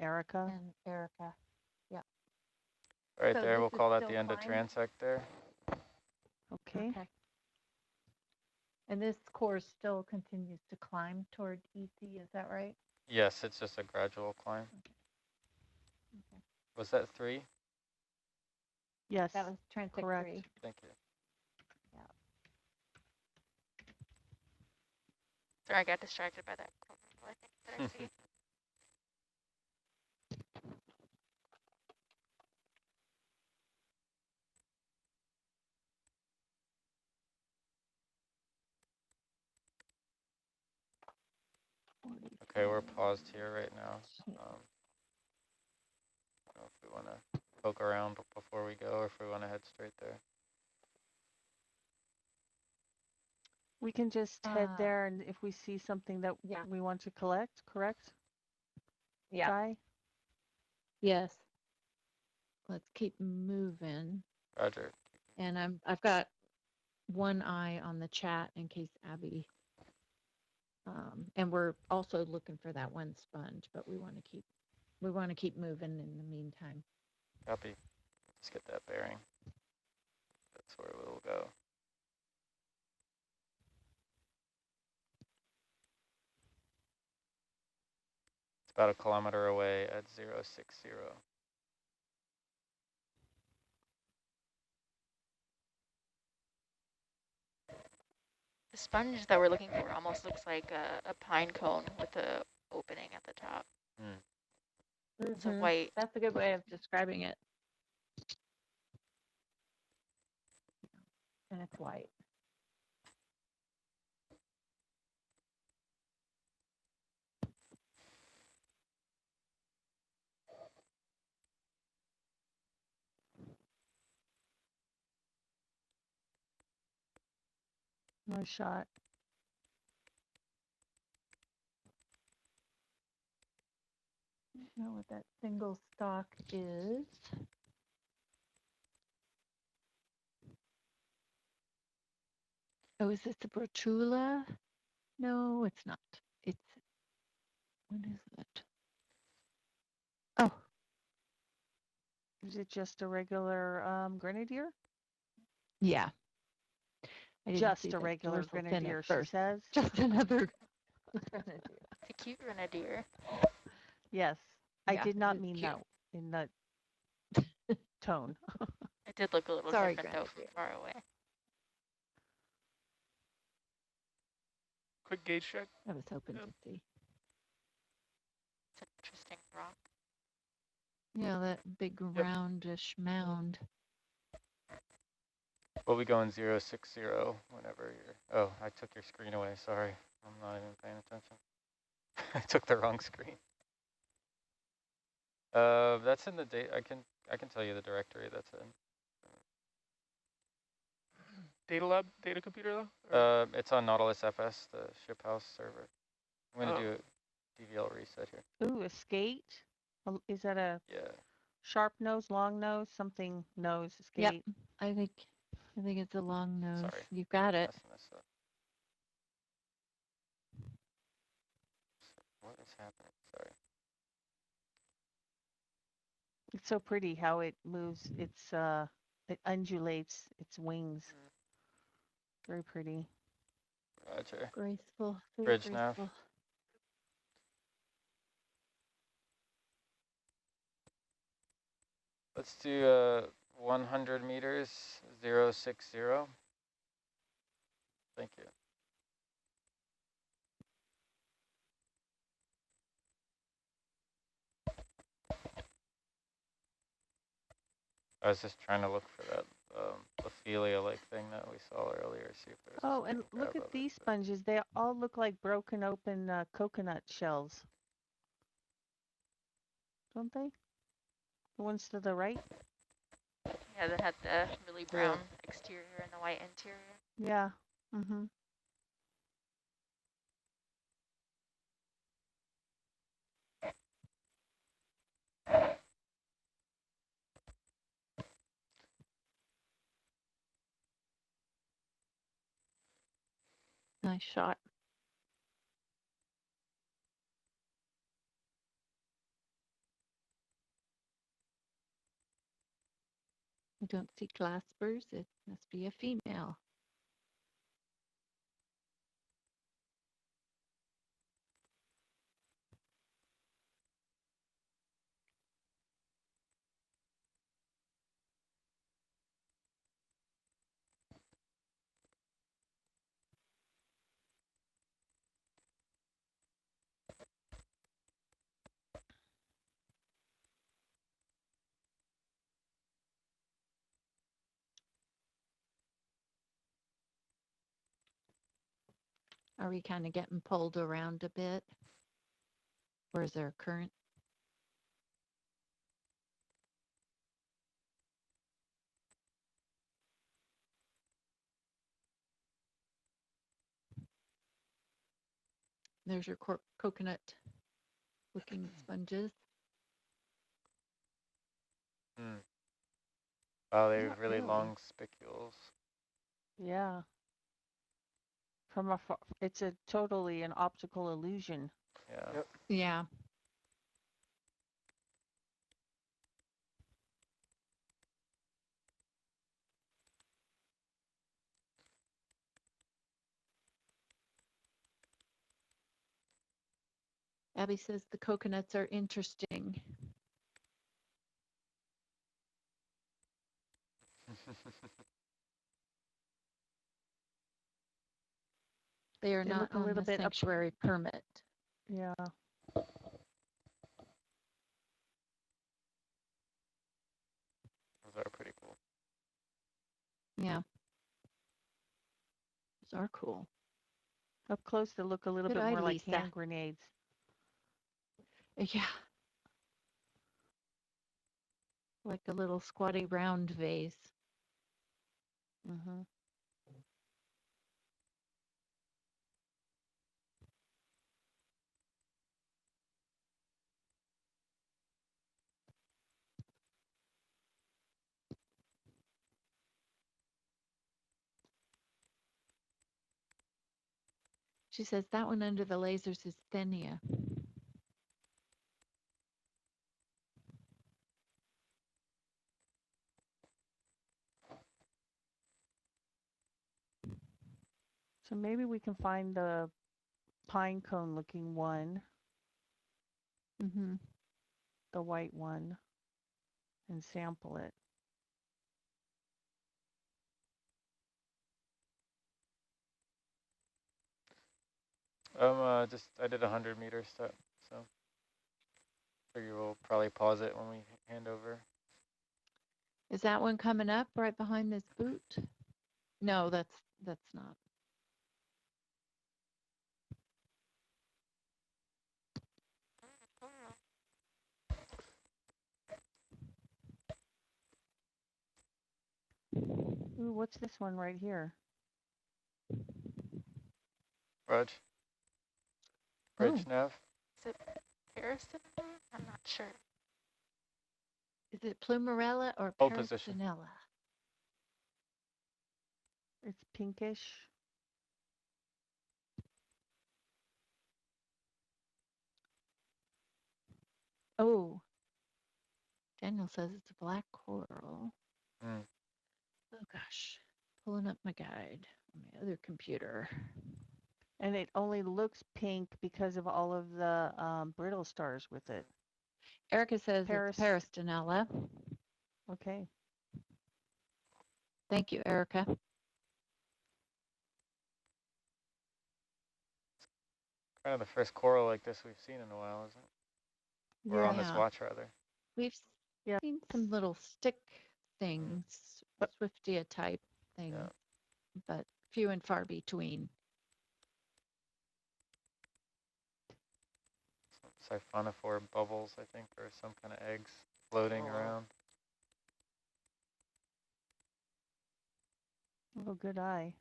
Erica. And Erica. Yeah. Right So there, this we'll is call that still the end of climb? transect there. Okay. Okay. And this course still continues to climb toward EC, is that right? Yes, it's just a gradual climb. Okay. Was that 3? Yes. That was transect correct. 3. Thank you. Yeah. Sorry, I got distracted by that I think that I see. Okay, we're paused here right now. I don't know if we want to poke around before we go or if we want to head straight there. We can just head there, and if we see something that we want to collect, correct? Yeah. Guy? Yes. Let's keep moving. Roger. And I've got one eye on the chat in case Abby. And we're also looking for that one sponge, but we want to keep moving in the meantime. Copy. Let's get that bearing. That's where we'll go. It's about 1 kilometer away at 060. The sponge that we're looking for almost looks like a pine cone with a opening at the top. It's a white. That's a good way of describing it. And it's white. No shot. I don't know what that single stalk is. Oh, is this the Brotula? No, it's not. It's, what is it? Oh. Is it just a regular grenadier? Yeah. Just a regular grenadier, she says. Just another grenadier. It's a cute grenadier. Yes. Yeah, I did not mean cute. that in that tone. It did look a little Sorry, different though from far away. Quick gauge check. I was hoping to see. It's an interesting rock. Yeah, that big roundish mound. We'll be going 060 whenever you're... Oh, I took your screen away. Sorry. I'm not even paying attention. I took the wrong screen. That's in the date. I can tell you the directory that's in. Data lab, data computer though? It's on Nautilus FS, the ship house server. I'm gonna do a DVL reset here. Ooh, a skate? Is that a Yeah. sharp nose, long nose, something nose skate? Yep, I think it's a long nose. Sorry. You've got it. What is happening? Sorry. It's so pretty how it moves. It undulates its wings. Very pretty. Roger. Graceful. Bridge graceful. nav. Let's do 100 meters, 060. Thank you. I was just trying to look for that Ophelia-like thing that we saw earlier. See if there's. Oh, and look at these sponges. They all look like broken open coconut shells. Don't they? The ones to the right? Yeah, that had the really brown exterior and the white interior. Yeah. Mm-hmm. Nice shot. don't see claspers. It must be a female. Are we kind of getting pulled around a bit? Or is there a current? There's your coconut looking sponges. Mm. Oh, they have Not really really. long spicules. Yeah. From afar, it's a totally an optical illusion. Yeah. Yep. Yeah. Abby says the coconuts are interesting. They are They not look a on little the bit up. sanctuary permit. Yeah. Those are pretty cool. Yeah. Those are cool. Up close, they look a little Good bit eye, more like Lisa. hand grenades. Yeah. Like a little squatty round vase. Mm-hmm. She says that one under the lasers is Thenia. So maybe we can find the pine cone looking one, Mm-hmm. the white one, and sample it. I did 100-meter step, so figure we'll probably pause it when we hand over. Is that one coming up right behind this boot? No, that's not. Ooh, what's this one right here? Rudge Oh, Nav. Is it Harrison? I'm not sure. is it Plumarella or Hold position. Peristinella? It's pinkish. Oh, Daniel says it's a black coral. Mm. Oh gosh, pulling up my guide on my other computer. And it only looks pink because of all of the brittle stars with it. Erica says Paris. it's Peristinella. Okay. Thank you, Erica. Kind of the first coral like this we've seen in a while, isn't it? Or on this Yeah. watch, rather. We've Yeah. seen some little stick things, Swiftia type things, Yeah. but few and far between. Some siphonophore bubbles, I think, or some kind of eggs floating around. Oh, good eye.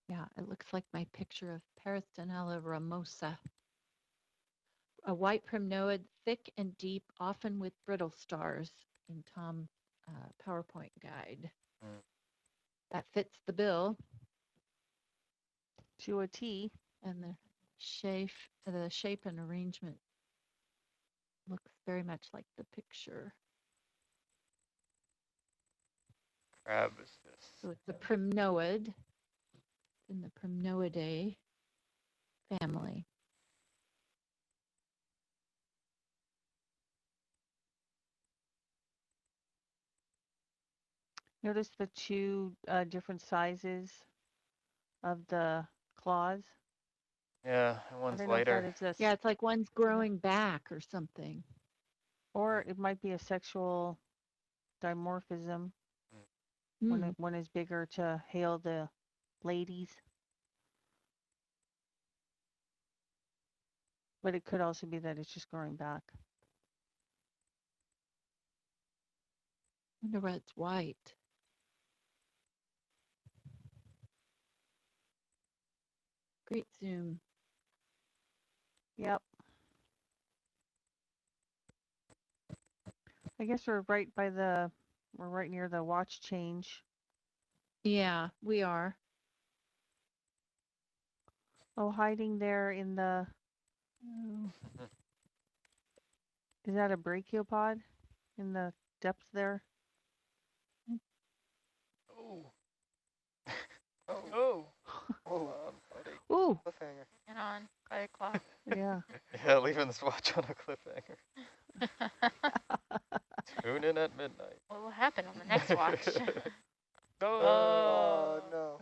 Yeah, it looks like my picture of Peristinella ramosa. A white primnoid, thick and deep, often with brittle stars in Tom's PowerPoint guide. Mm. That fits the bill. To a T. And The shape and arrangement looks very much like the picture. Crab is this. So it's a primnoid in the Primnoidae family. Notice the two different sizes of the claws. Yeah, and I one's don't know if that lighter. is a, Yeah, it's like one's growing back or something. or it might be a sexual dimorphism. Hmm. One is bigger to hail the ladies. But it could also be that it's just growing back. Wonder why it's white. Great zoom. Yep. I guess we're right near the watch change. Yeah, we are. Oh, hiding there in the, oh, is that a brachiopod in the depth there? Oh. Oh, Oh. hold on, buddy. Ooh, Cliffhanger. And on by a clock. yeah. Yeah, leaving this watch on a cliffhanger. Tune in at midnight. What will happen on the next watch? Oh. no.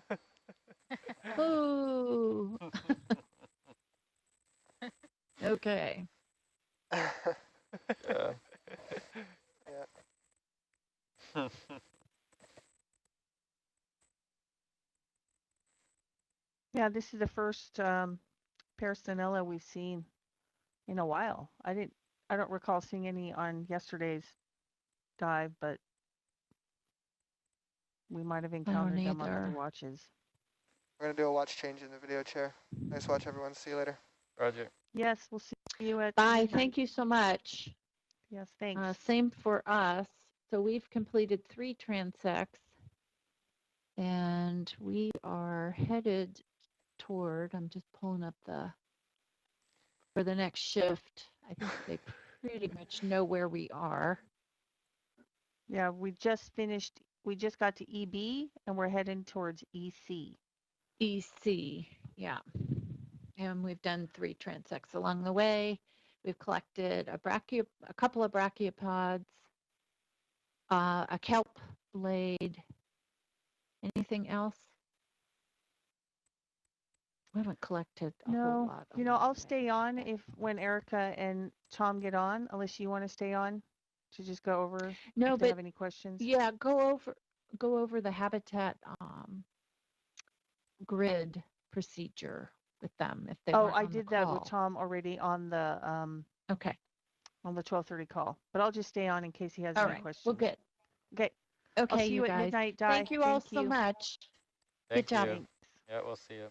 Ooh. Okay. Yeah. Yeah. Yeah, this is the first Peristanella we've seen in a while. I don't recall seeing any on yesterday's dive, but we might have encountered them on other either. watches. We're going to do a watch change in the video chair. Nice watch, everyone. See you later. Roger. Yes, we'll see you at Bye. midnight. Thank you so much. Yes, thanks. Same for us. So we've completed 3 transects and we are headed toward, I'm just pulling up for the next shift. I think they pretty much know where we are. Yeah, we just got to EB and we're heading towards EC. EC, yeah. And we've done 3 transects along the way. We've collected a couple of brachiopods, a kelp blade. Anything else? We haven't collected a whole lot. I'll stay on when Erica and Tom get on, unless you want to stay on to just go over No, if they but have any questions. yeah, go over the habitat grid procedure with them if they weren't I on the did that with call. Tom already on the Okay. on the 12:30 call, but I'll just stay on in case he has All any right. questions. Well, good. Okay. Okay, I'll see you at guys. midnight, Di. Thank you all so much. Thank Good job. you. Yeah, we'll see you.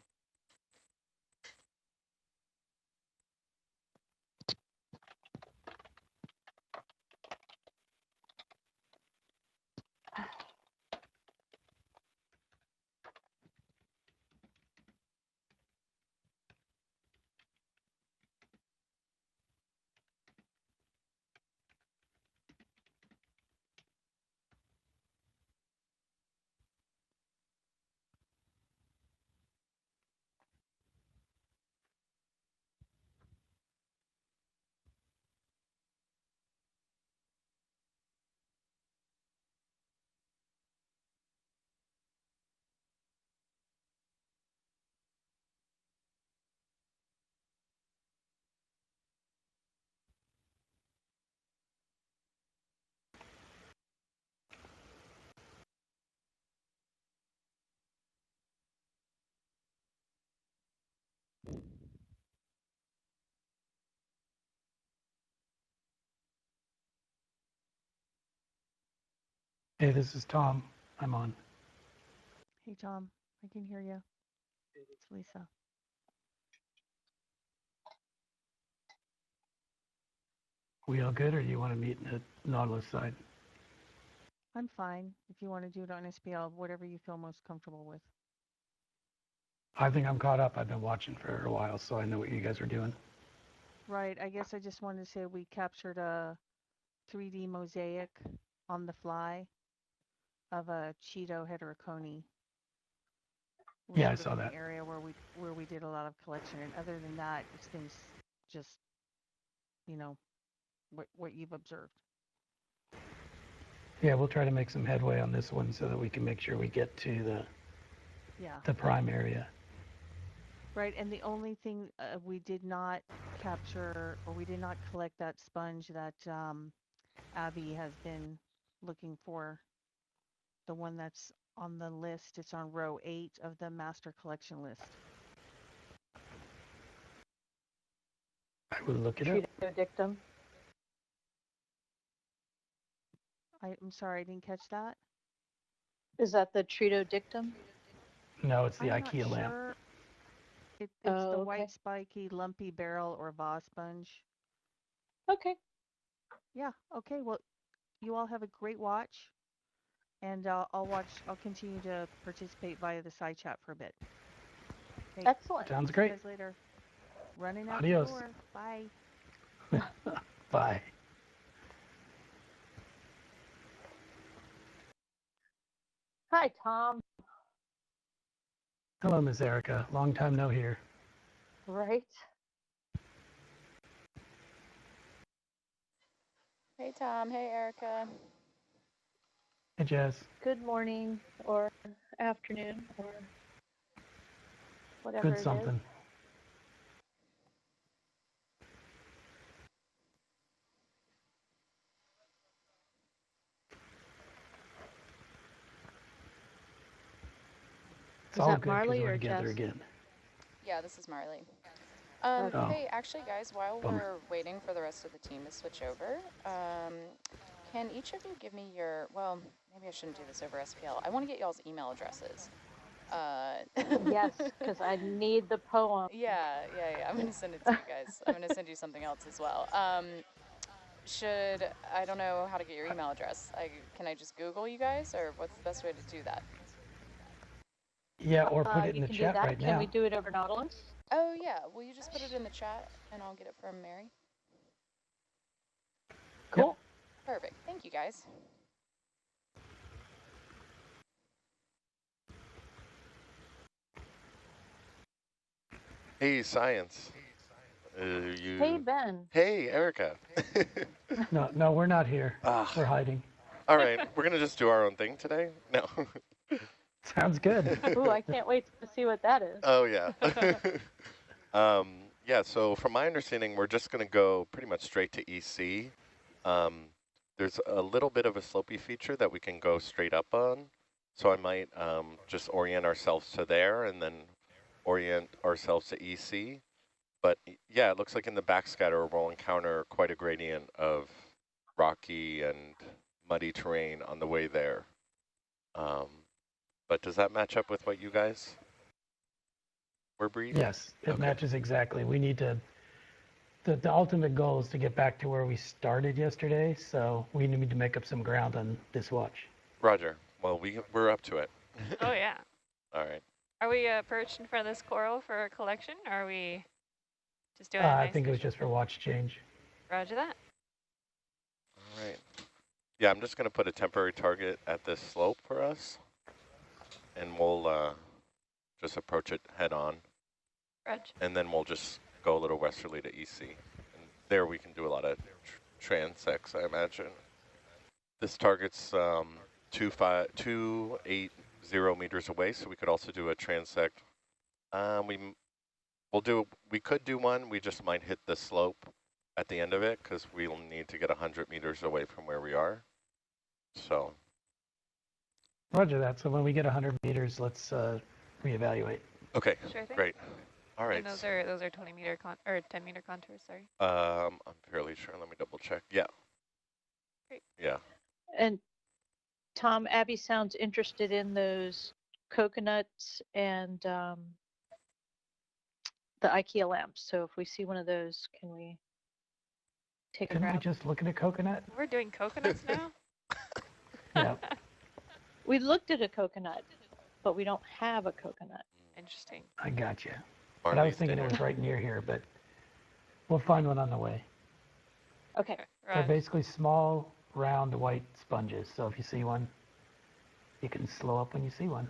Hey, this is Tom. I'm on. Hey, Tom. I can hear you. It's Lisa. We all good, or do you want to meet in the Nautilus side? I'm fine. If you want to do it on SPL, whatever you feel most comfortable with. I think I'm caught up. I've been watching for a while, so I know what you guys are doing. Right. I guess I just wanted to say we captured a 3D mosaic on the fly of a Cheeto heterocone. Was Yeah, I sort of saw in that. the area where we did a lot of collection, and other than that, it's been just, you know, what you've observed. Yeah, we'll try to make some headway on this one so that we can make sure we get to the prime area. Right, and the only thing we did not capture, or we did not collect, that sponge that Abby has been looking for, the one that's on the list. It's on row 8 of the master collection list. I will look it up. Trito dictum. I'm sorry, I didn't catch that. Is that the Trito dictum? No, it's the I'm IKEA not lamp. sure. It's Oh, the okay. white spiky lumpy barrel or vase sponge. Okay. Yeah, okay, well, you all have a great watch, and I'll continue to participate via the side chat for a bit. Okay, Excellent. Sounds see you great. guys later. Running out Adios. the door. Bye. Bye. Hi, Tom. Hello, Miss Erica. Long time no hear. Right. Hey Tom, hey Erica. Hey, Jess. Good morning or afternoon or whatever Good it something. It's Is all that good 'cause Marley we're or together Jess? again. Yeah, this is Marley. Okay. Oh, Hey, actually guys, while bummer. we're waiting for the rest of the team to switch over, can each of you give me your, well, maybe I shouldn't do this over SPL. I want to get y'all's email addresses. Yes, because I need the poem. Yeah, I'm going to send it to you guys. I'm going to send you something else as well. I don't know how to get your email address. Can I just Google you guys, or what's the best way to do that? Yeah, or put it in You the can chat do that. right Can now. we do it over Nautilus? Oh yeah, will you just put it in the chat and I'll get it from Mary? Cool. Perfect, thank you guys. Hey, science. You. Hey, Ben. Hey, Erica. No, we're not here. We're hiding. All right, we're gonna just do our own thing today. No. Sounds good. Ooh, I can't wait to see what that is. Oh yeah. Yeah. So from my understanding, we're just gonna go pretty much straight to EC. There's a little bit of a slopey feature that we can go straight up on. So I might just orient ourselves to there and then orient ourselves to EC. But yeah, it looks like in the backscatter we'll encounter quite a gradient of rocky and muddy terrain on the way there. But does that match up with what you guys were briefed? Yes, it matches exactly. We need to, the ultimate goal is to get back to where we started yesterday, so we need to make up some ground on this watch. Roger. Well, we're up to it. Oh, yeah. All right. Are we perched in front of this coral for a collection, or are we just doing I think it was just for watch change. Roger that. All right. Yeah, I'm just going to put a temporary target at this slope for us, and we'll just approach it head on. Roger. And then we'll just go a little westerly to EC. And there we can do a lot of transects, I imagine. This target's 280 meters away, so we could also do a transect. We could do one, we just might hit the slope at the end of it because we'll need to get 100 meters away from where we are. So. Roger that. So when we get 100 meters, let's reevaluate. Okay, sure thing. Great. All right. And those are 20 meter or 10 meter contours, sorry. I'm fairly sure. Let me double check. Yeah. Great. Yeah. And Tom, Abby sounds interested in those coconuts and the IKEA lamps. So if we see one of those, can we take a Couldn't we grab? just look at a coconut? We're doing coconuts now? Yeah. We looked at a coconut, but we don't have a coconut. Interesting. I got you. But I was thinking it was right near here, but we'll find one on the way. Okay. They're basically small, round, white sponges. So if you see one, you can slow up when you see one.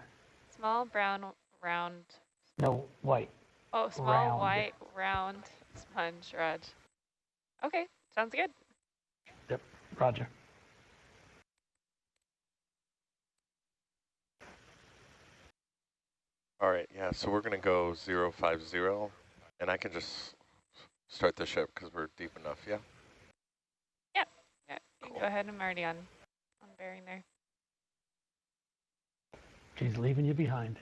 Small, brown, round. No, white. Oh, small, round. white, round sponge, Raj. Okay, sounds good. Yep, roger. All right, yeah, so we're going to go 050, and I can just start the ship because we're deep enough, yeah? Yeah, you can go ahead. I'm already on bearing there. She's leaving you behind.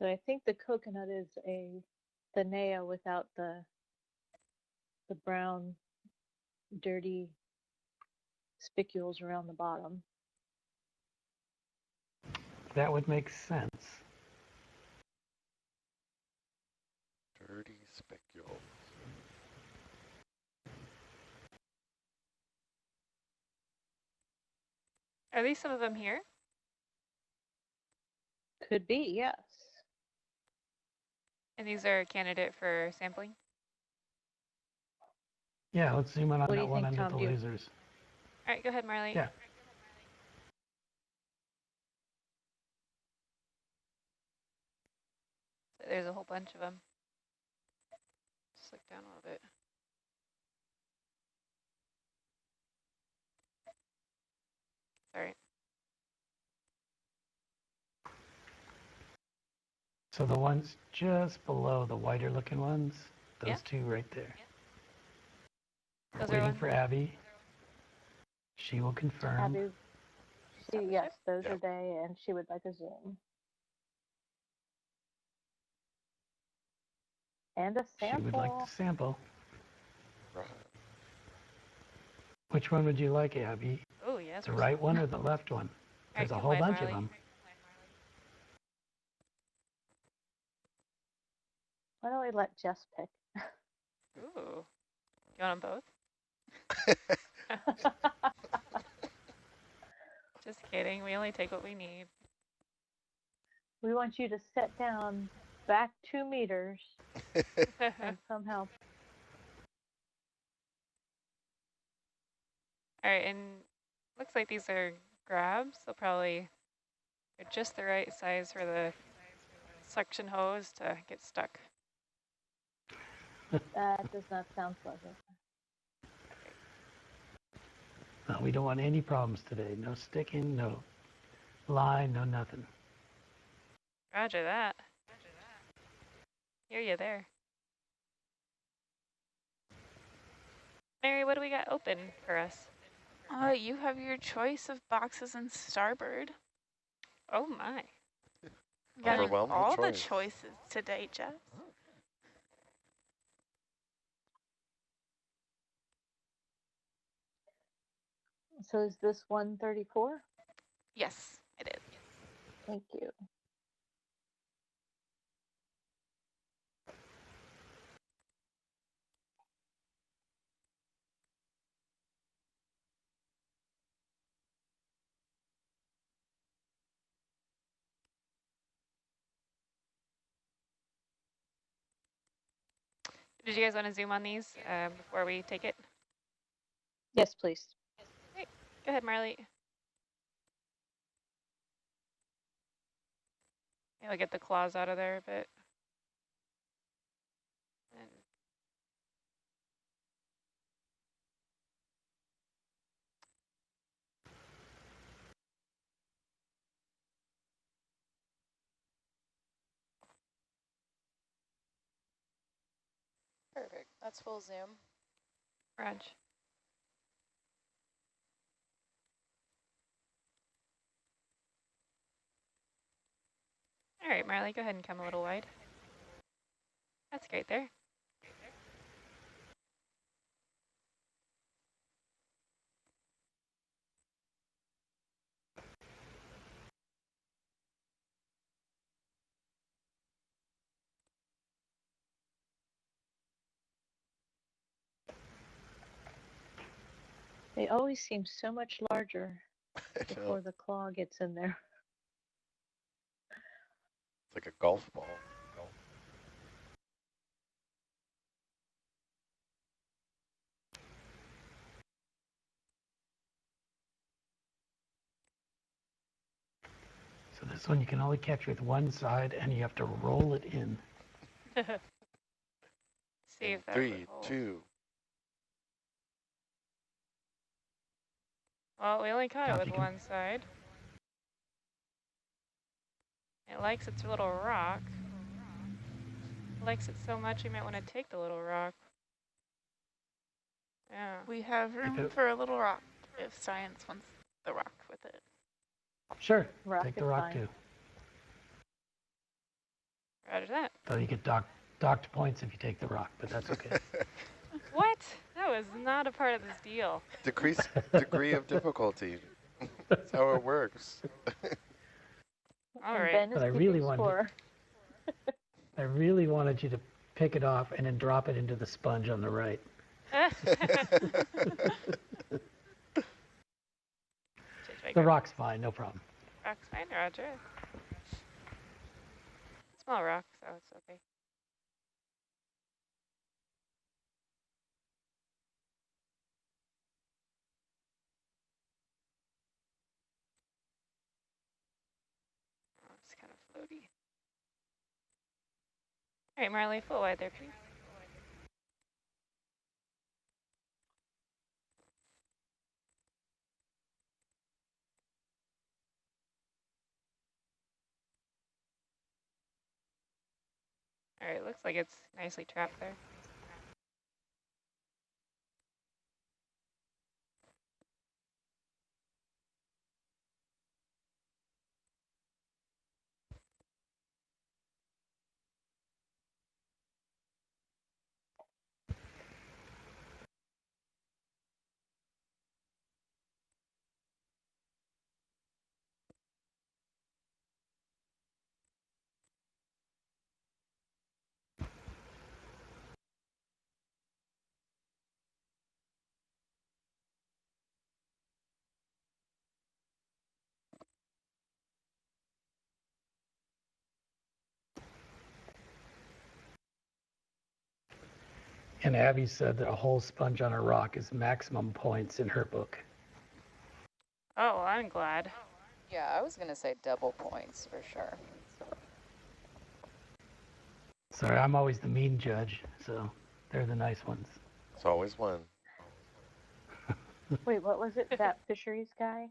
So I think the coconut is the NA without the brown dirty spicules around the bottom. That would make sense. Dirty specule. Are these some of them here? Could be, yes. And these are a candidate for sampling? Yeah, let's zoom in on What do that you one think, under Tom? the lasers. All right, go ahead, Marley. Yeah. There's a whole bunch of them. Just look down a little bit. Sorry. So the ones just below the whiter looking ones, those Yeah. two right there. Yeah. Those are Waiting ones. for Abby. She will confirm. Abby, yes, those Yep. are they, and she would like a zoom. And a sample. She would like to sample. Right. Which one would you like, Abby? Oh, yes. The right one or the left one? There's a come whole wide, bunch Marley. of them. Why don't we let Jess pick? Ooh. You want them both? Just kidding. We only take what we need. We want you to set down back 2 meters and somehow. All right, and looks like these are grabs. They're just the right size for the suction hose to get stuck. That does not sound pleasant. No, we don't want any problems today. No sticking, no line, no nothing. Roger that. Hear you there. Mary, what do we got open for us? You have your choice of boxes and starboard. Oh my. Got Overwhelming all choice. the choices today, Jess. So is this 134? Yes, it is. Thank you. Did you guys want to zoom on these before we take it? Yes, please. Great. Go ahead, Marley. Maybe I'll get the claws out of there a bit. And That's full zoom. Raj. All right, Marley, go ahead and come a little wide. That's great there. They always seem so much larger before the claw gets in there. It's like a golf ball. So this one you can only capture with one side, and you have to roll it in. See if that 3, 2. Well, we only caught Now it if with you can- one side. It likes its little rock. It likes it so much, you might want to take the little rock. Yeah. We have room it- for a little rock if science wants the rock with it. Sure, Rock take the is rock fine. too. Roger that. So you get docked points if you take the rock, but that's okay. What? That was not a part of this deal. Decrease degree of difficulty. That's how it works. All And right. Ben is But I keeping really wanted- score. I really wanted you to pick it off and then drop it into the sponge on the right. The rock's fine, no problem. Rock's fine, Roger. Small rock, so it's okay. Oh, it's kind of floaty. All right, Marley, full wide there, please. All right, looks like it's nicely trapped there. And Abby said that a whole sponge on a rock is maximum points in her book. Oh, well, I'm glad. Yeah, I was going to say double points for sure. Sorry, I'm always the mean judge, so they're the nice ones. It's always one. Wait, what was it? That fisheries guy?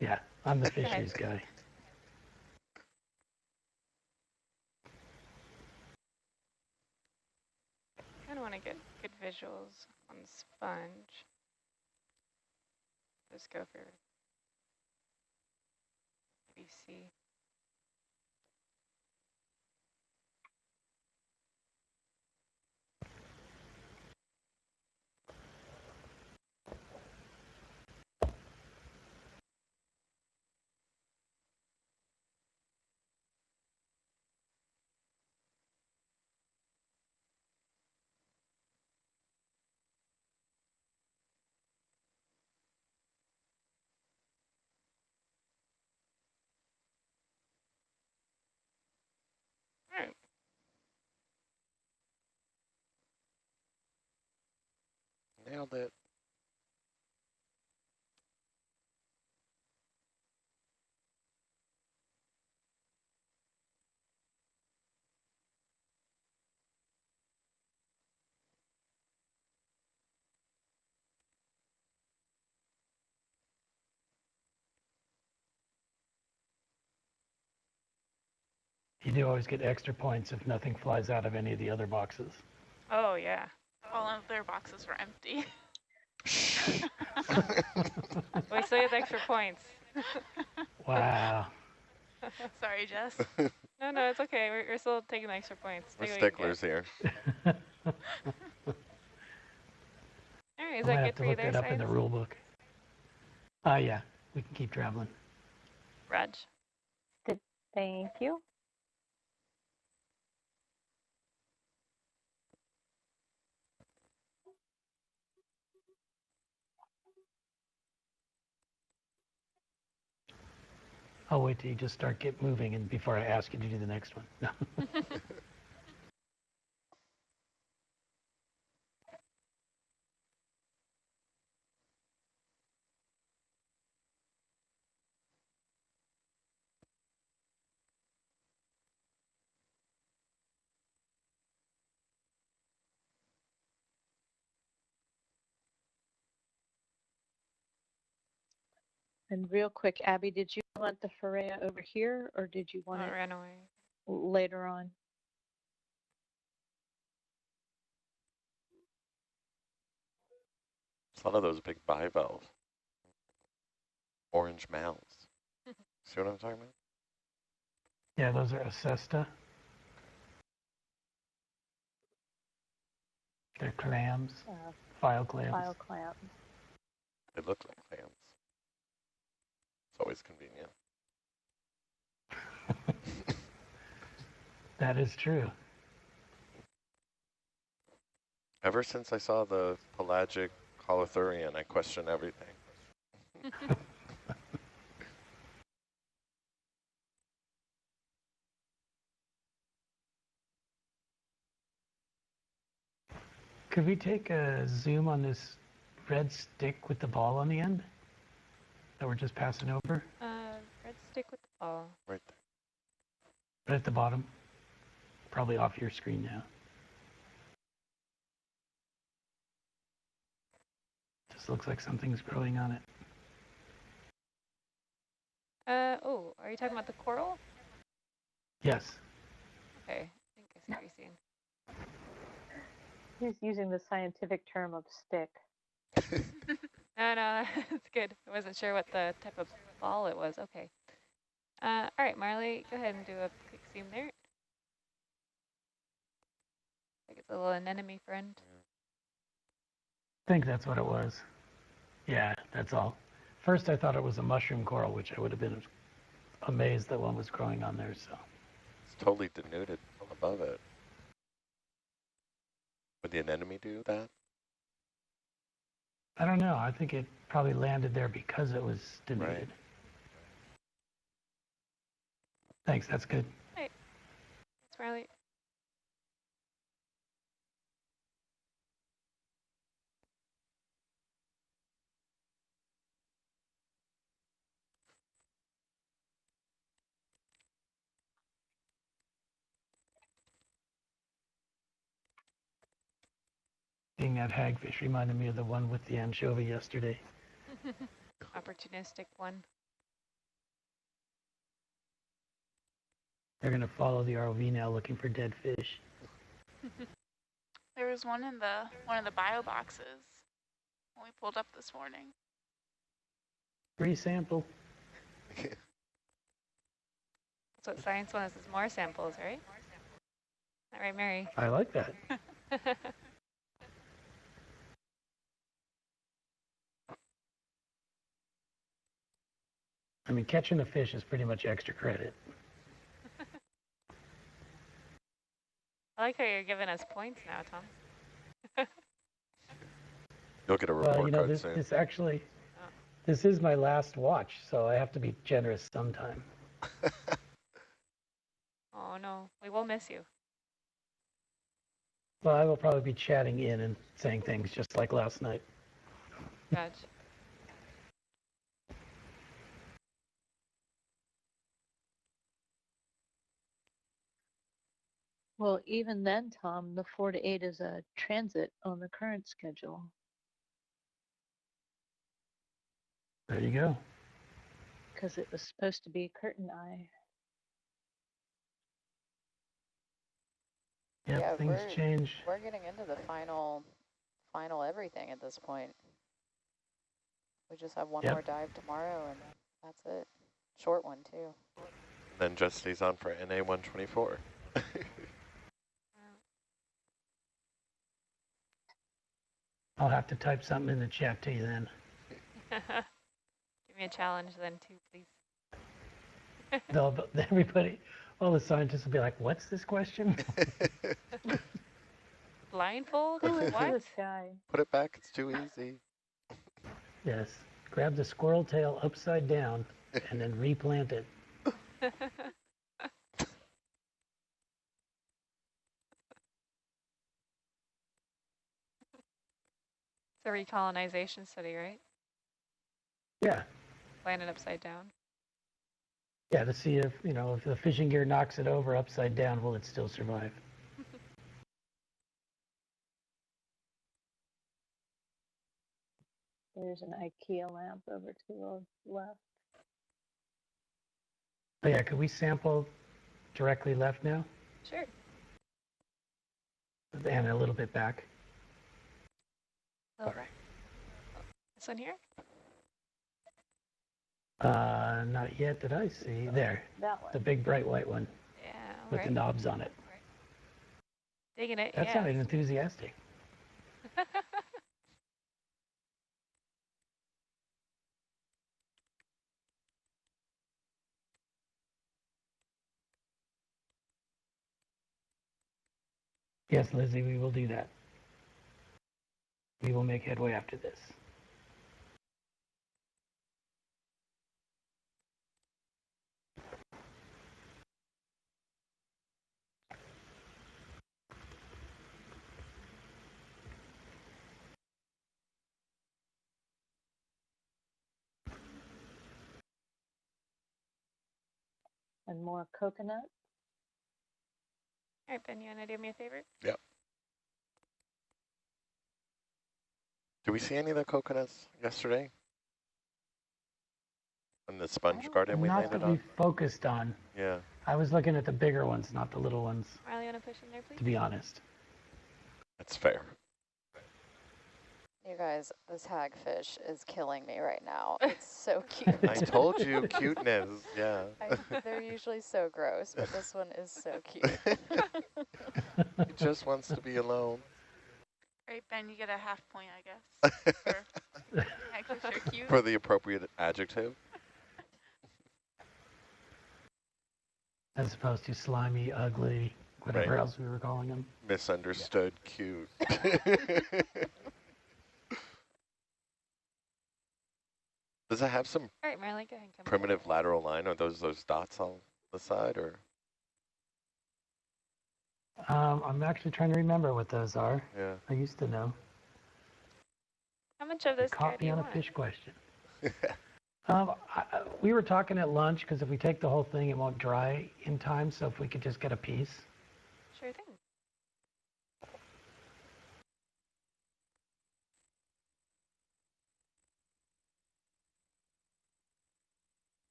Yeah, I'm the fisheries guy. Kind of want to get good visuals on the sponge. Just go for ABC. All right. Nailed it. You do always get extra points if nothing flies out of any of the other boxes. Oh, yeah. All of their boxes were empty. We still get extra points. Wow. Sorry, Jess. No, it's okay. We're still taking the extra points. We're Take what you can sticklers here. get. All right, is I might that have good to for you look there, that up in the Science? rule book. Yeah, we can keep traveling. Raj? Thank you. I'll wait till you just start moving and before I ask you to do the next one. No. And real quick, Abby, did you want the Freya over here or did you want Oh, it it ran away. later on? It's a lot of those big bivalves. Orange mouths. See what I'm talking about? Yeah, those are Acesta. They're clams, file clams. File clams. They look like clams. It's always convenient. That is true. Ever since I saw the pelagic holothurian, I question everything. Could we take a zoom on this red stick with the ball on the end that we're just passing over? Red stick with the ball. Right there. Right at the bottom. Probably off your screen now. Just looks like something's growing on it. Oh, are you talking about the coral? Yes. Okay, I think I see what you're seeing. He's using the scientific term of stick. No, it's good. I wasn't sure what the type of ball it was. Okay. All right, Marley, go ahead and do a quick zoom there. Like it's a little anemone friend. I think that's what it was. Yeah, that's all. First I thought it was a mushroom coral, which I would have been amazed that one was growing on there, so. It's totally denuded above it. Would the anemone do that? I don't know. I think it probably landed there because it was denuded. Right. Thanks, that's good. Hey, thanks, Marley. Seeing that hagfish reminded me of the one with the anchovy yesterday. Opportunistic one. They're going to follow the ROV now looking for dead fish. There was one in one of the bio boxes when we pulled up this morning. Free sample. That's what science wants, is more samples, right? All right, Mary. I like that. I mean, catching a fish is pretty much extra credit. I like how you're giving us points now, Tom. You'll get a reward Well, you know, card this, soon. this actually, this is my last watch, so I have to be generous sometime. Oh, no. We will miss you. Well, I will probably be chatting in and saying things just like last night. Gotcha. Well, even then, Tom, the 4 to 8 is a transit on the current schedule. There you go. Because it was supposed to be curtain eye. Yep, Yeah, things change. we're getting into the final everything at this point. We just have one more dive tomorrow, and that's it. Short one, too. And then just stays on for NA124. I'll have to type something in the chat to you then. Give me a challenge then too, please. Everybody, all the scientists will be like, what's this question? Blindfold? Who is What? this guy? Put it back, it's too easy. Yes, grab the squirrel tail upside down and then replant it. It's a recolonization study, right? Yeah. Plant it upside down. Yeah, to see if, if the fishing gear knocks it over upside down, will it still survive? There's an IKEA lamp over to the left. Oh yeah, could we sample directly left now? Sure. And a little bit back. Oh. All right. This one here? Not yet, did I see? There, That one. the big bright white one Yeah, with the knobs on it. Digging it, That sounded enthusiastic. Yes, Lizzie, we will do that. We will make headway after this. And more coconut. All right, Ben, you want to do me a favor? Yep. Do we see any of the coconuts yesterday? On the sponge garden we Not landed that we on? focused on. Yeah. I was looking at the bigger ones, not the little ones, Riley, you want to push in there, please? to be honest. That's fair. You guys, this hagfish is killing me right now. It's so cute. I told you, cuteness, yeah. They're usually so gross, but this one is so cute. He just wants to be alone. Right, Ben, you get a half point, I guess. For hagfish are cute. For the appropriate adjective. As opposed to slimy, ugly, whatever else we were calling them. Misunderstood, cute. Does it have some All right, Marley, go ahead and come primitive lateral line? Are those dots on the side, or? I'm actually trying to remember what those are. Yeah. I used to know. How much of this Caught do me you on a want? fish question. We were talking at lunch because if we take the whole thing, it won't dry in time. So if we could just get a piece. Sure thing.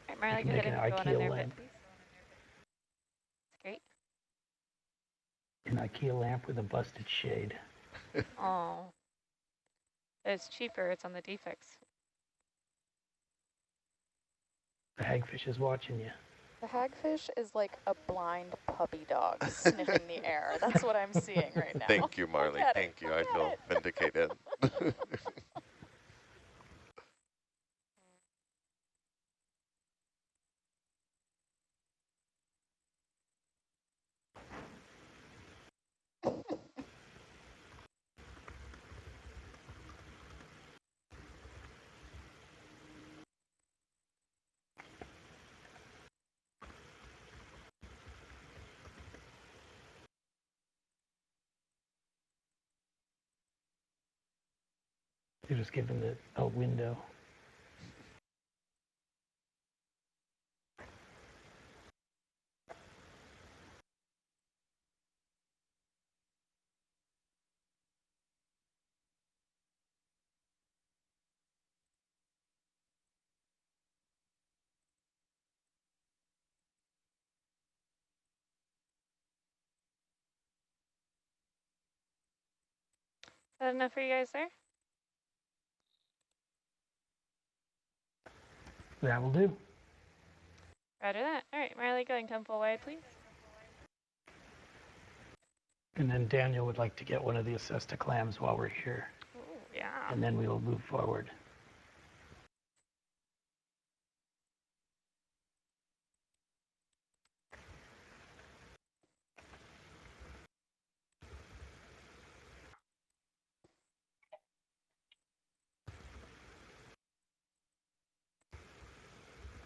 All right, Marley, go ahead and go on in there a bit, please. That's great. An IKEA lamp with a busted shade. Oh. It's cheaper. It's on the defects. The hagfish is watching you. The hagfish is like a blind puppy dog sniffing the air. That's what I'm seeing right now. Thank you, Marley. Thank you. I feel vindicated. You're just giving it a window. that enough for you guys there? That will do. Roger that. All right, Marley, go ahead and come full wide, please. And then Daniel would like to get one of the Acesta clams while we're here. Ooh, yeah. And then we will move forward.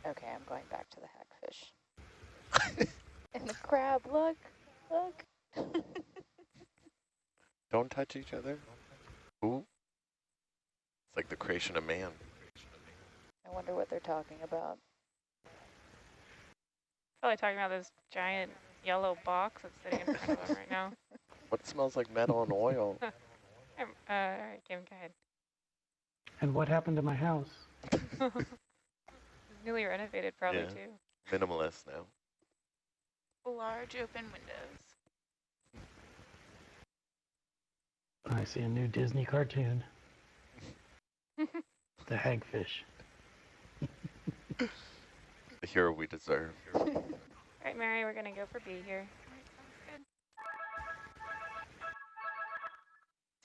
Okay, I'm going back to the hagfish. And the crab, look. Don't touch each other. Ooh. It's like the creation of man. I wonder what they're talking about. Probably talking about this giant yellow box that's sitting in front of them right now. What smells like metal and oil? All right, Kim, go ahead. And what happened to my house? It's newly renovated, probably, Yeah. too. Minimalist now. Large open windows. I see a new Disney cartoon. The hagfish. The hero we deserve. All right, Mary, we're going to go for B here.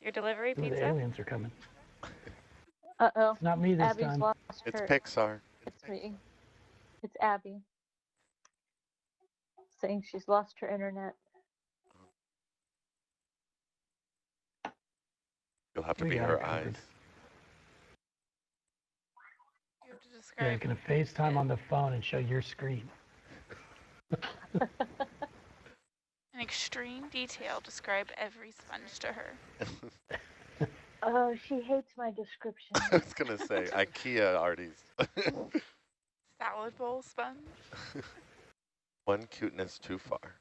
Your delivery Ooh, the pizza? aliens are coming. Uh-oh. It's not me this Abby's time. lost It's her. Pixar. It's me. It's Abby. Saying she's lost her internet. You'll have to We be got her it eyes. covered. You have to Yeah, describe you can FaceTime on the phone and show your screen. in extreme detail. Describe every sponge to her. Oh, she hates my description. I was gonna say IKEA arties. Salad bowl sponge. One cuteness too far.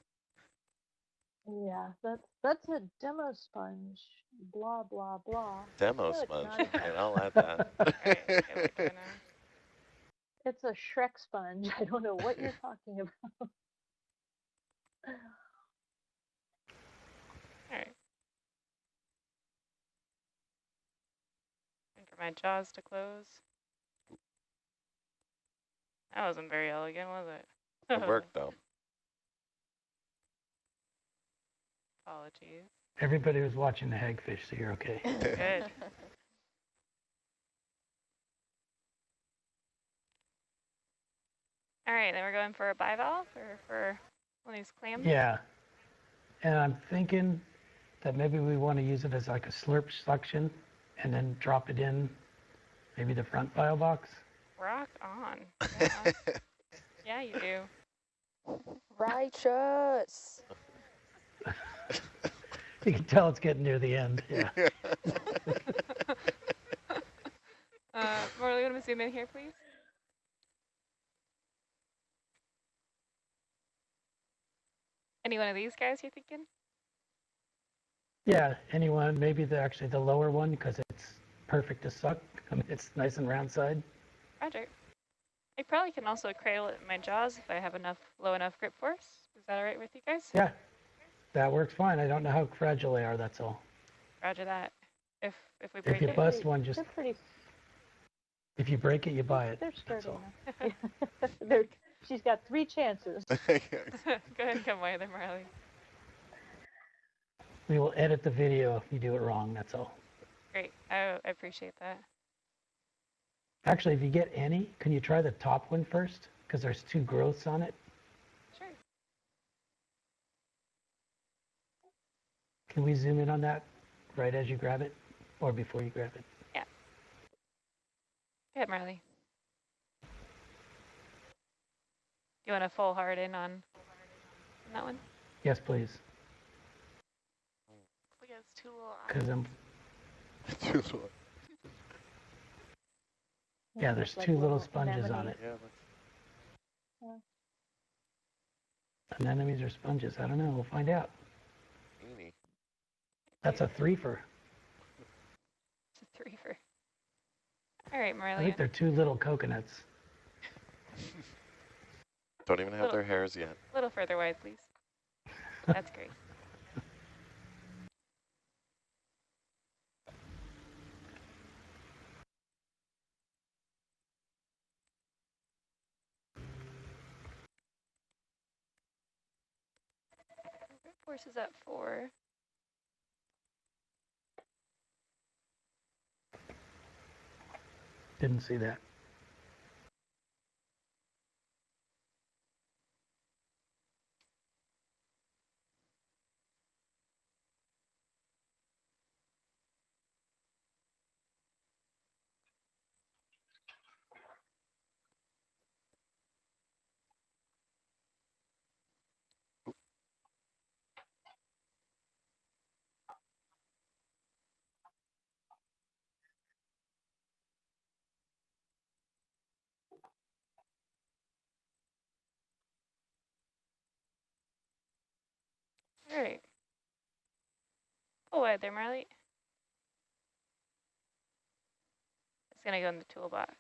Yeah, that's a demo sponge. Blah blah blah. Demo No, it's sponge. not. Okay, I'll add that. It's a Shrek sponge. I don't know what you're talking about. All right. And for my jaws to close. That wasn't very elegant, was it? It worked though. Apologies. Everybody was watching the hagfish, so you're okay. Good. All right, then we're going for a bivalve or for one of these clams? Yeah. And I'm thinking that maybe we want to use it as like a slurp suction and then drop it in maybe the front file box. Rock on. Yeah, yeah you do. Righteous. You can tell it's getting near the end. Yeah. Morley, you want to zoom in here, please? Any one of these guys you're thinking? Yeah, anyone, maybe actually the lower one because it's perfect to suck. I mean, it's nice and round side. Roger. I probably can also cradle it in my jaws if I have low enough grip force. Is that all right with you guys? Yeah, that works fine. I don't know how fragile they are, that's all. Roger that. If we break If you it. bust one, just, They're pretty. if you break it, you buy it. They're That's sturdy all. enough. She's got 3 chances. Go ahead and come away there, Marley. We will edit the video if you do it wrong, that's all. Great. I appreciate that. Actually, if you get any, can you try the top one first? Because there's 2 growths on it. Sure. Can we zoom in on that right as you grab it or before you grab it? Yeah. Go ahead, Marley. You want a full hard in on that one? Yes, please. Look at its 2 little eyes. Because I'm, Too slow. yeah, there's Like 2 little little sponges on anemones. it. Yeah, Anemones or sponges, I don't know, we'll find out. Eeny. That's a 3-fer. It's a 3-fer. All right, I Marley. think they're 2 little coconuts. Don't even have their hairs yet. A little further wide, please. That's great. Force is at 4. Didn't see that. All right. Pull wide there, Marley. It's going to go in the toolbox.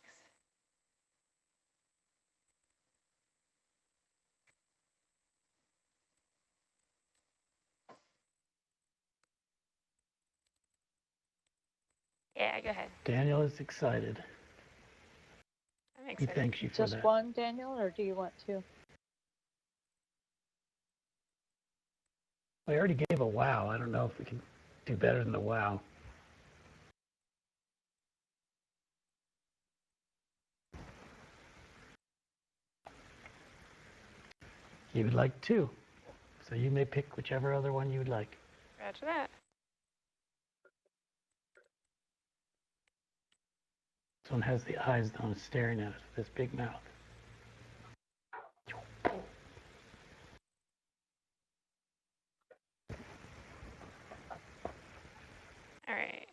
Yeah, go ahead. Daniel is excited. I'm He excited. thanks you for Just that. one, Daniel, or do you want two? I already gave a wow. I don't know if we can do better than the wow. You would like two. So you may pick whichever other one you would like. Roger that. This one has the eyes down staring at us with this big mouth. All right.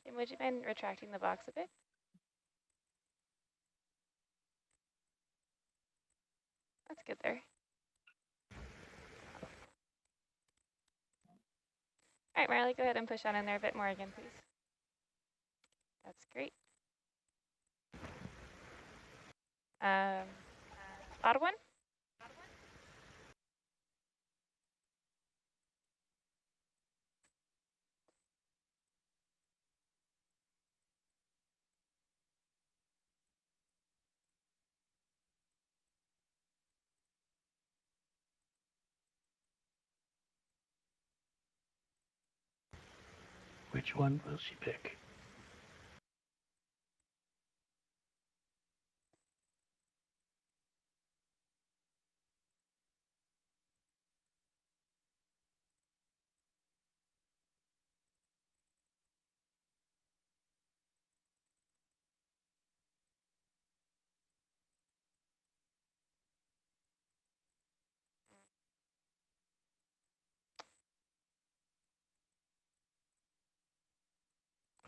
And would you mind retracting the box a bit? That's good there. All right, Marley, go ahead and push on in there a bit more again, please. That's great. Bottom one? Which one will she pick?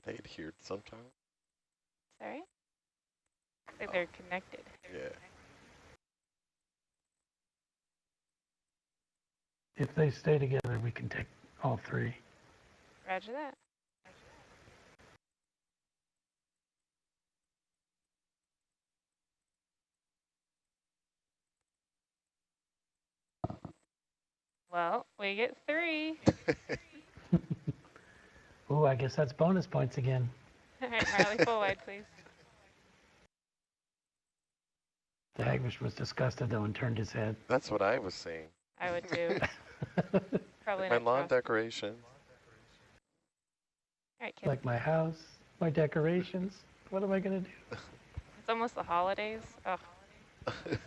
They adhered sometime. Sorry? Looks like they're connected. Yeah. If they stay together, we can take all three. Roger that. Well, we get 3. Oh, I guess that's bonus points again. All right, Marley, full wide, please. The Hagfish was disgusted though and turned his head. That's what I was saying. I would too. Probably My not lawn cross. decoration. All right, kid. Like my house, my decorations. What am I gonna do? It's almost the holidays. Ugh. It's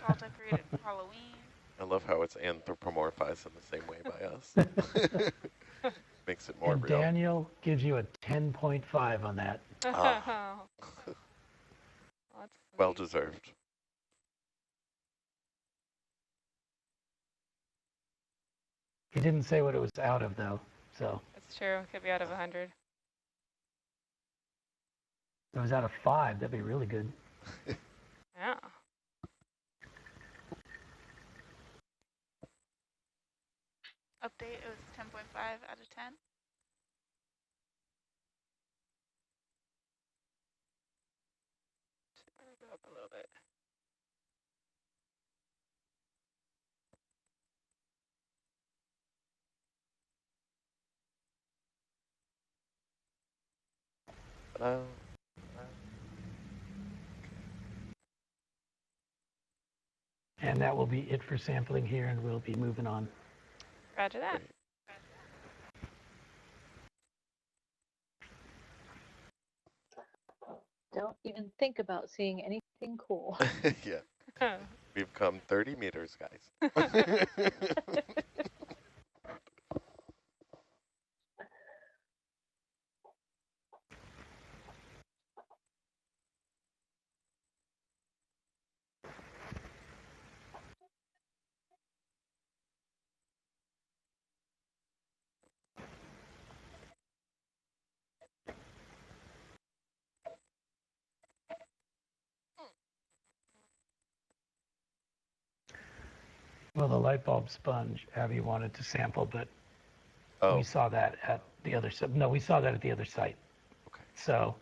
all decorated for Halloween. I love how it's anthropomorphized in the same way by us. Makes it more And real. Daniel gives you a 10.5 on that. Ah. Well, Well deserved. He didn't say what it was out of though, so. That's true. Could be out of 100. If it was out of 5, that'd be really good. Yeah. Update, it was 10.5 out of 10. Go up a little bit. And that will be it for sampling here, and we'll be moving on. Roger that. Great. Don't even think about seeing anything cool. Yeah. We've come 30 meters, guys. Well, the light bulb sponge, Abby wanted to sample, but Oh, we saw that at the other site. No, we saw that at the other site. okay. So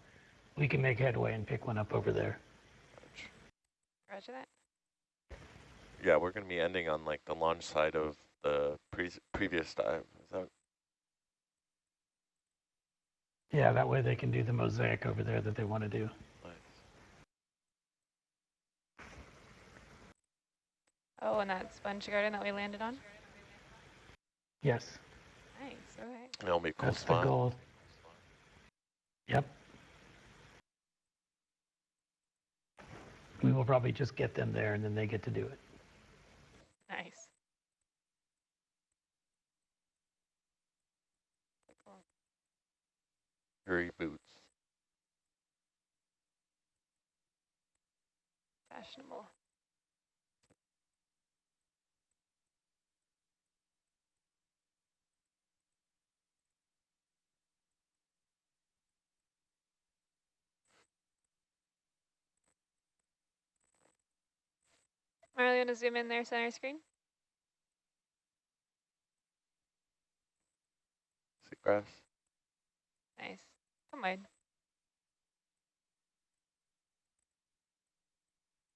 we can make headway and pick one up over there. Roger that. Yeah, we're going to be ending on like the launch side of the previous dive. Is that? Yeah, that way they can do the mosaic over there that they want to do. Nice. Oh, and that sponge garden that we landed on? Yes, Nice, okay. That'll be a cool that's spot. the goal. Yep. We will probably just get them there and then they get to do it. Nice. Cool. Hurry boots. Fashionable. Marley, want to zoom in there, center screen? Seagrass. Nice. Come on.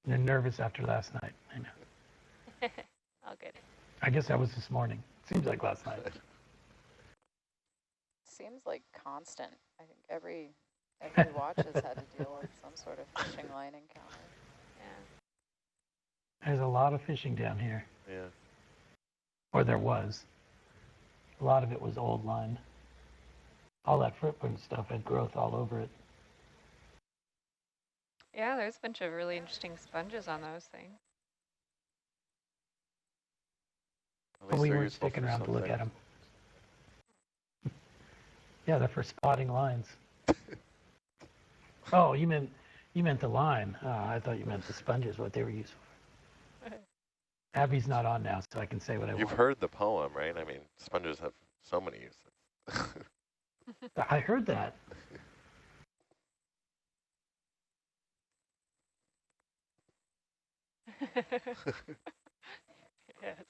They're nervous after last night. I know. All good. I guess that was this morning. Seems like last night. Seems like constant. I think every watch has had to deal with some sort of fishing line encounter. Yeah. There's a lot of fishing down here. Yeah. Or there was. A lot of it was old line. All that footprint stuff had growth all over it. Yeah, there's a bunch of really interesting sponges on those things. At But least we they're weren't useful sticking for around to look at something. them. Yeah, they're for spotting lines. Oh, you meant the line. Oh, I thought you meant the sponges, what they were used for. Abby's not on now, so I can say what I You've want. heard the poem, right? I mean, sponges have so many uses. I heard that. Yes.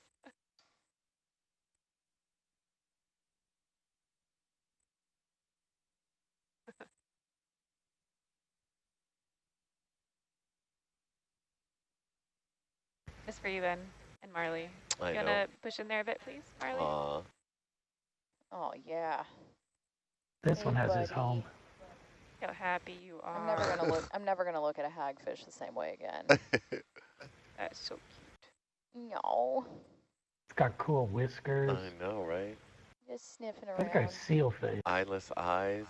This for you, Ben and Marley. I You know. wanna push in there a bit, please, Marley? Aw. Oh yeah. This Hey, one has his buddy. home. How happy you are. I'm never gonna look at a hagfish the same way again. That's so cute. No. It's got cool whiskers. I know, right? Just sniffing That guy's around. seal face. Eyeless eyes.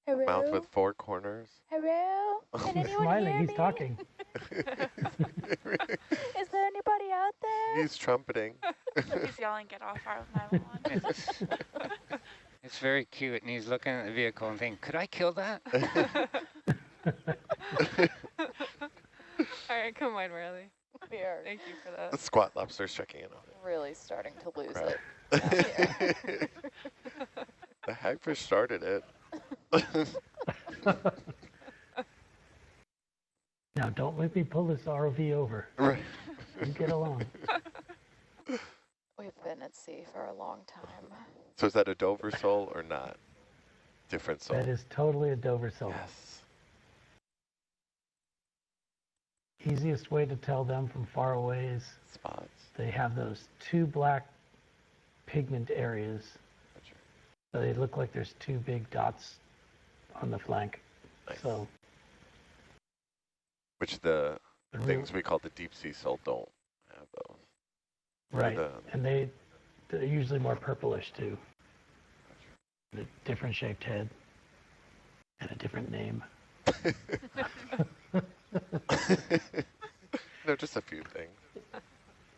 Hello? Mouth with four corners. Hello? Can He's anyone smiling. hear He's me? talking. Is there anybody out there? He's trumpeting. He's yelling, "Get off our 911." It's very cute, and he's looking at the vehicle and thinking, could I kill that? All right, come on, Marley. We are Thank you for The that. squat lobster's checking in on it. really starting to lose Crap. it out here. The hagfish started it. Now, don't let me pull this ROV over. Right. We get along. We've been at sea for a long time. So is that a Dover sole or not? Different sole. That is totally a Dover sole. Yes. Easiest way to tell them from far away is Spots. they have those two black pigment areas. So they look like there's two big dots on the flank. Nice. So Which the things we call the deep sea salt don't have those. Right, and they're usually more purplish too. A different shaped head and a different name. No, just a few things.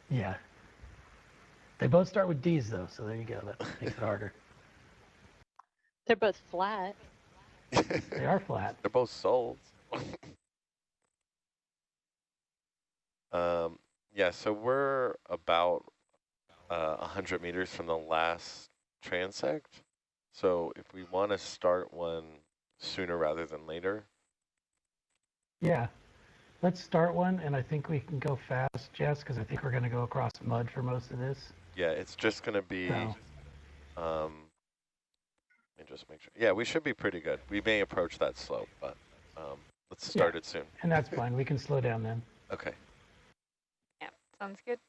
Yeah. They both start with D's though, so there you go. That makes it harder. They're both flat. They are flat. They're both sold. Yeah, so we're about 100 meters from the last transect. So if we want to start one sooner rather than later. Yeah. Let's start one, and I think we can go fast, Jess, because I think we're going to go across mud for most of this. Yeah, it's just going to be, let me just make sure. Yeah, we should be pretty good. We may approach that slope, but let's start it soon. And that's fine. We can slow down then. Okay. Yeah, sounds good.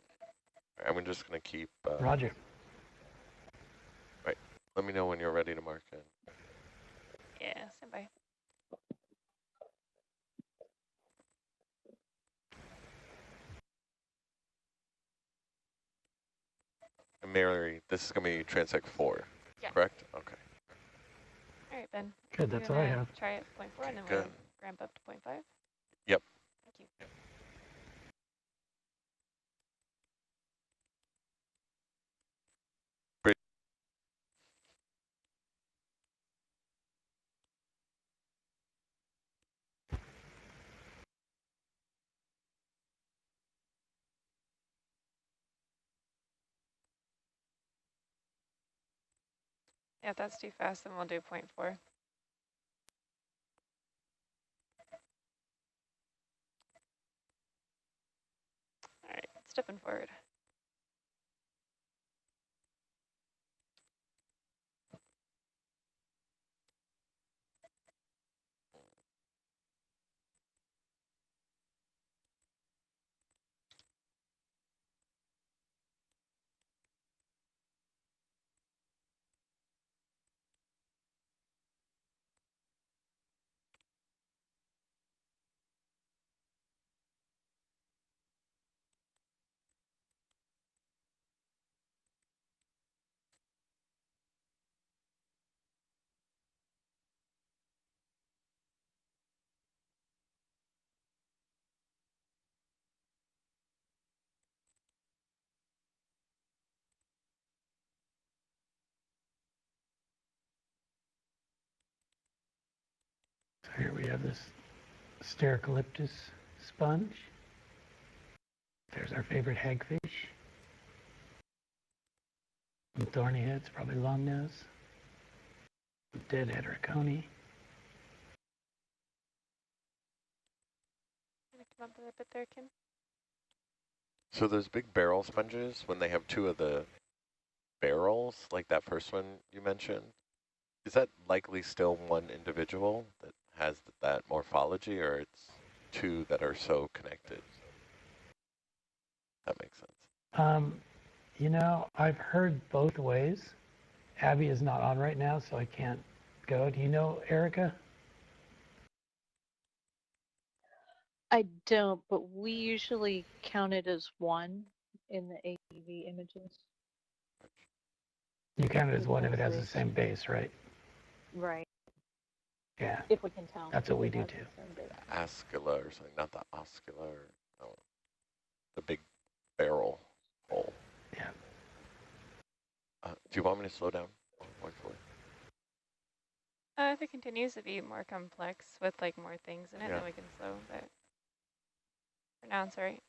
All right, I'm just going to keep. Roger. Right. Let me know when you're ready to mark it. Yeah, stand by. And Mary, this is going to be transect 4, correct? Okay. All right, Ben. Good, that's all I have. Try it 0.4 and then Good. we'll ramp up to 0.5. Yep. Thank you. Yeah, if that's too fast, then we'll do 0.4. All right, stepping forward. So here we have this Stercolyptus sponge. There's our favorite hagfish. Some thorny heads, probably long nose. Dead heterocony. Come up a bit there, Kim. So those big barrel sponges, when they have 2 of the barrels, like that first one you mentioned, is that likely still one individual that has that morphology, or it's 2 that are so connected? That makes sense. You know, I've heard both ways. Abby is not on right now, so I can't go. Do you know, Erica? I don't, but we usually count it as one in the AEV images. You count it as one if it has the same base, right? Right. Yeah. If we can tell. That's what we do too. Ascula or something, not the oscula, or no, the big barrel hole. Yeah. Do you want me to slow down? 1.4. If it continues to be more complex with like more things in it, then we can slow. But for now, it's all right.